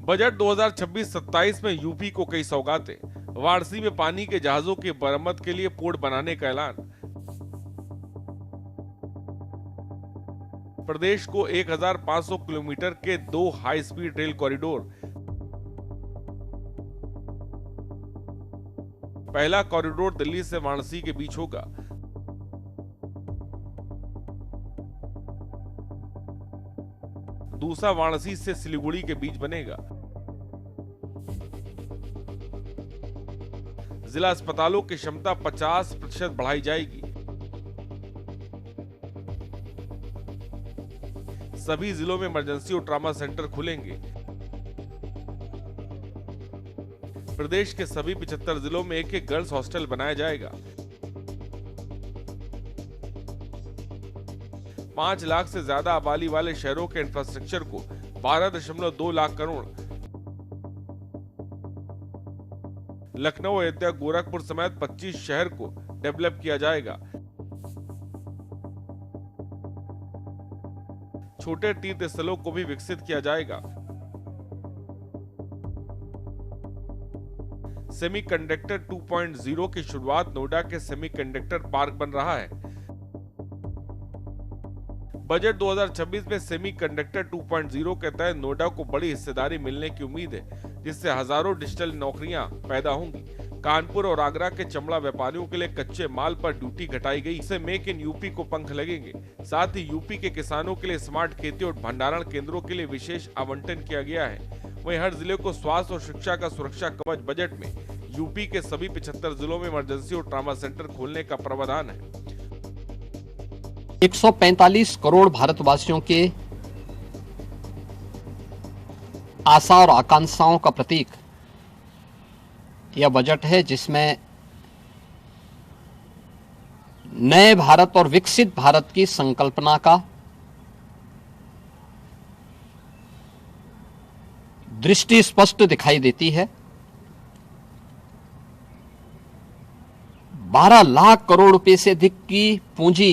Budget 2026-27 में UP को कई सौगातें। वाराणसी में पानी के जहाजों की मरम्मत के लिए पोर्ट बनाने का ऐलान। प्रदेश को 1500 किलोमीटर के 2 हाई स्पीड रेल कॉरिडोर। पहला कॉरिडोर दिल्ली से वाराणसी के बीच होगा। दूसरा वाराणसी से सिलीगुड़ी के बीच बनेगा। जिला अस्पतालों की क्षमता 50% बढ़ाई जाएगी। सभी जिलों में इमरजेंसी और ट्रॉमा सेंटर खुलेंगे। प्रदेश के सभी 75 जिलों में एक गर्ल्स हॉस्टल बनाया जाएगा। 5 लाख से ज्यादा आबादी वाले शहरों के इंफ्रास्ट्रक्चर को 12.2 लाख करोड़। लखनऊ, अयोध्या, गोरखपुर समेत 25 शहर को डेवलप किया जाएगा। छोटे तीर्थ स्थलों को भी विकसित किया जाएगा। सेमीकंडक्टर 2.0 की शुरुआत नोएडा के सेमीकंडक्टर पार्क बन रहा है। बजट 2026 में सेमीकंडक्टर 2.0 के तहत नोएडा को बड़ी हिस्सेदारी मिलने की उम्मीद है, जिससे हजारों डिजिटल नौकरियां पैदा होंगी। कानपुर और आगरा के चमड़ा व्यापारियों के लिए कच्चे माल पर ड्यूटी घटाई गई। इससे मेक इन यूपी को पंख लगेंगे। साथ ही यूपी के किसानों के लिए स्मार्ट खेती और भंडारण केंद्रों के लिए विशेष आवंटन किया गया है। वहीं हर जिले को स्वास्थ्य और शिक्षा का सुरक्षा कवच। बजट में यूपी के सभी 75 जिलों में इमरजेंसी और ट्रॉमा सेंटर खोलने का प्रावधान है। 145 करोड़ भारतवासियों के आशा और आकांक्षाओं का प्रतीक यह बजट है, जिसमें नए भारत और विकसित भारत की संकल्पना का दृष्टि स्पष्ट दिखाई देती है। 12 लाख करोड़ रुपए से अधिक की पूंजी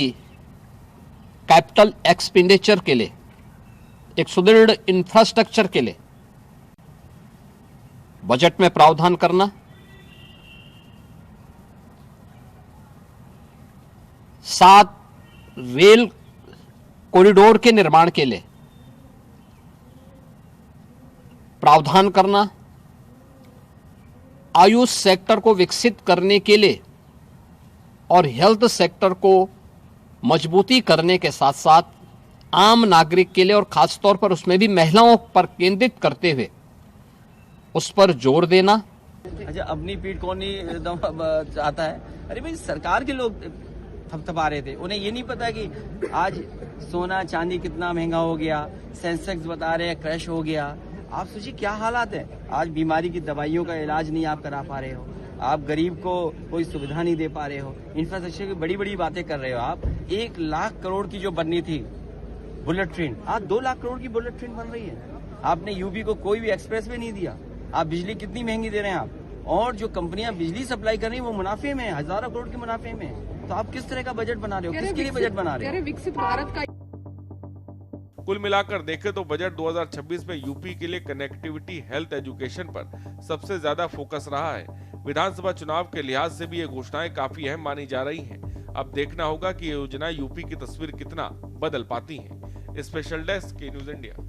कैपिटल एक्सपेंडिचर के लिए, एक सुदृढ़ इंफ्रास्ट्रक्चर के लिए बजट में प्रावधान करना, 7 रेल कॉरिडोर के निर्माण के लिए प्रावधान करना, आयुष सेक्टर को विकसित करने के लिए और हेल्थ सेक्टर को मजबूती करने के साथ साथ आम नागरिक के लिए और खासतौर पर उसमें भी महिलाओं पर केंद्रित करते हुए उस पर जोर देना। अच्छा, अपनी पीठ कौन नहीं चाहता है? अरे भाई, सरकार के लोग थपथपा रहे थे, उन्हें ये नहीं पता कि आज सोना चांदी कितना महंगा हो गया, सेंसेक्स बता रहे हैं क्रैश हो गया। आप सोचिए क्या हालात है। आज बीमारी की दवाइयों का इलाज नहीं आप करा पा रहे हो, आप गरीब को कोई सुविधा नहीं दे पा रहे हो, इंफ्रास्ट्रक्चर की बड़ी बड़ी बातें कर रहे हो। आप 1 लाख करोड़ की जो बननी थी बुलेट ट्रेन, आज 2 लाख करोड़ की बुलेट ट्रेन बन रही है। आपने यूपी को कोई भी एक्सप्रेस वे नहीं दिया। आप बिजली कितनी महंगी दे रहे हैं आप, और जो कंपनियां बिजली सप्लाई कर रही हैं वो मुनाफे में, हजारों करोड़ के मुनाफे में। तो आप किस तरह का बजट बना रहे हो, किसके लिए बजट बना रहे हो? विकसित भारत का कुल मिलाकर देखें तो बजट 2026 में यूपी के लिए कनेक्टिविटी, हेल्थ, एजुकेशन पर सबसे ज्यादा फोकस रहा है। विधानसभा चुनाव के लिहाज से भी ये घोषणाएं काफी अहम मानी जा रही हैं। अब देखना होगा कि ये योजना यूपी की तस्वीर कितना बदल पाती हैं। स्पेशल डेस्क के न्यूज़ इंडिया।